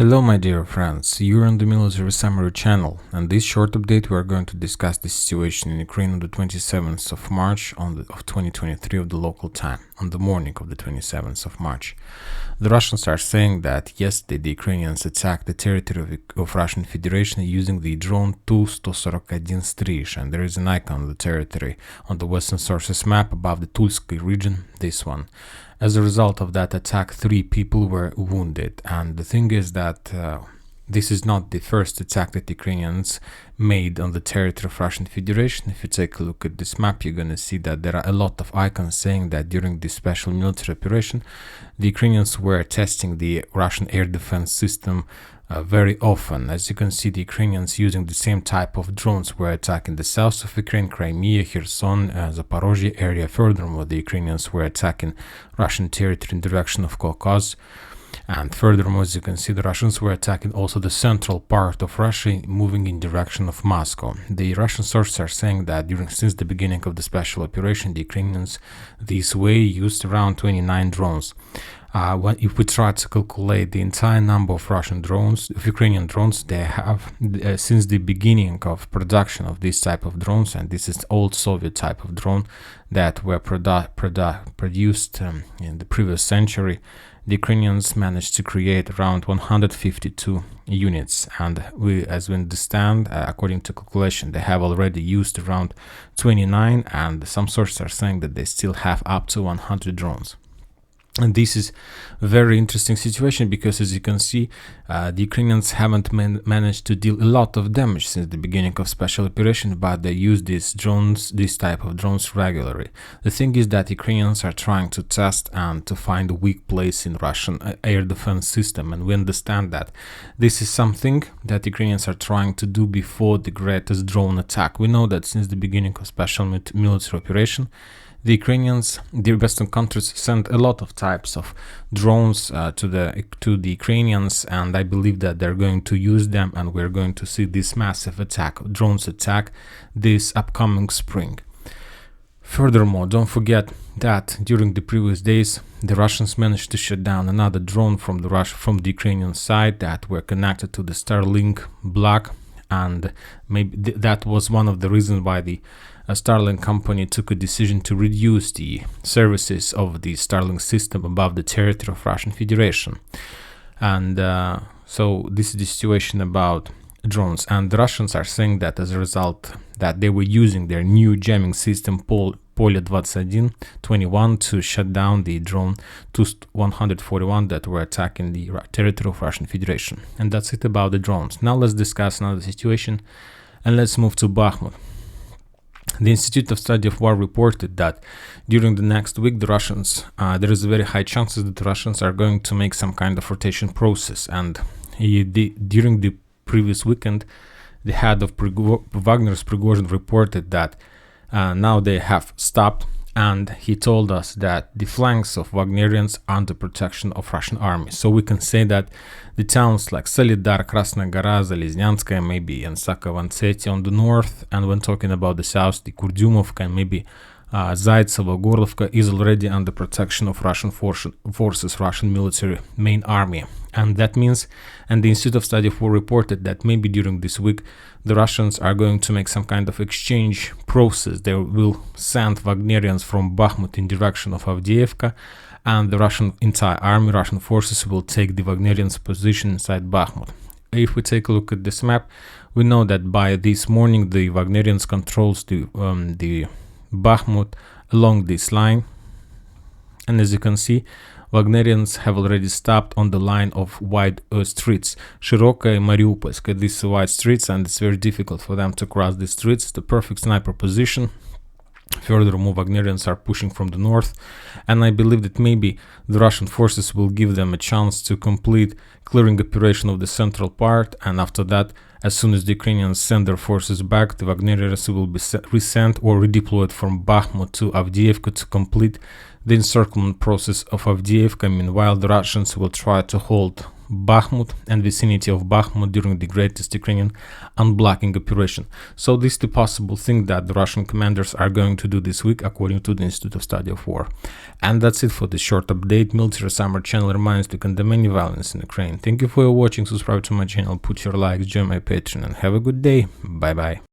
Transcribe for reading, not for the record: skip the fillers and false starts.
Hello my dear friends, you're on the Military Summary channel, and this short update we are going to discuss the situation in Ukraine on the 27th of March of 2023 of the local time, on the morning of the 27th of March. The Russians are saying that yesterday the Ukrainians attacked the territory of Russian Federation using the drone Tu-141 Strish, and there is an icon on the territory on the Western Sources map above the Tulsk region, this one. As a result of that attack, 3 people were wounded, and the thing is that this is not the first attack that Ukrainians made on the territory of Russian Federation. If you take a look at this map, you're going to see that there are a lot of icons saying that during this special military operation, the Ukrainians were testing the Russian air defense system very often. As you can see, the Ukrainians using the same type of drones were attacking the south of Ukraine, Crimea, Kherson, Zaporozhye area. Furthermore, the Ukrainians were attacking Russian territory in the direction of Caucasus. And furthermore, as you can see, the Russians were attacking also the central part of Russia, moving in direction of Moscow. The Russian sources are saying that since the beginning of the special operation, the Ukrainians this way used around 29 drones. If we try to calculate the entire number of Ukrainian drones, they have, since the beginning of production of this type of drones, and this is old Soviet type of drone that were produced in the previous century, the Ukrainians managed to create around 152 units, and as we understand, according to calculation, they have already used around 29, and some sources are saying that they still have up to 100 drones. And this is a very interesting situation because, as you can see, the Ukrainians haven't managed to deal a lot of damage since the beginning of special operation, but they use this type of drones regularly. The thing is that Ukrainians are trying to test and to find a weak place in Russian air defense system, and we understand that this is something that Ukrainians are trying to do before the greatest drone attack. We know that since the beginning of special military operation, the Ukrainians, the Western countries, sent a lot of types of drones to the Ukrainians, and I believe that they're going to use them, and we're going to see this massive drones attack this upcoming spring. Furthermore, don't forget that during the previous days, the Russians managed to shut down another drone from the Ukrainian side that were connected to the Starlink block, and maybe that was one of the reasons why the Starlink company took a decision to reduce the services of the Starlink system above the territory of Russian Federation. And so this is the situation about drones, and the Russians are saying that as a result that they were using their new jamming system Polya-21 to shut down the drone Tu-141 that were attacking the territory of Russian Federation. And that's it about the drones. Now let's discuss another situation, and let's move to Bakhmut. The Institute of Study of War reported that during the next week, the Russians, there is a very high chances that the Russians are going to make some kind of rotation process. And during the previous weekend, the head of Wagner's Prigozhin reported that now they have stopped, and he told us that the flanks of Wagnerians are under protection of Russian army. So we can say that the towns like Solidar, Krasnaya Gora, Zalesnyanskaya, maybe, and Sakovantseti on the north, and when talking about the south, the Kurdyumovka and maybe Zaitsevo, Gorlovka is already under protection of Russian forces, Russian military main army. And that means, and the Institute of Study of War reported that maybe during this week, the Russians are going to make some kind of exchange process. They will send Wagnerians from Bakhmut in direction of Avdiivka, and the Russian entire army, Russian forces will take the Wagnerians' position inside Bakhmut. If we take a look at this map, we know that by this morning, the Wagnerians controls the Bakhmut along this line, and as you can see, Wagnerians have already stopped on the line of wide streets, Shirokaya and Mariupolska. These wide streets, and it's very difficult for them to cross these streets. It's the perfect sniper position. Furthermore, Wagnerians are pushing from the north, and I believe that maybe the Russian forces will give them a chance to complete clearing operation of the central part, and after that, as soon as the Ukrainians send their forces back, the Wagnerians will be resent or redeployed from Bakhmut to Avdiivka to complete the encirclement process of Avdiivka. Meanwhile, the Russians will try to hold Bakhmut and vicinity of Bakhmut during the greatest Ukrainian unblocking operation. So this is the possible thing that the Russian commanders are going to do this week, according to the Institute of Study of War. And that's it for this short update. Military Summer channel reminds to condemn any violence in Ukraine. Thank you for watching. Subscribe to my channel, put your likes, join my Patreon, and have a good day. Bye bye.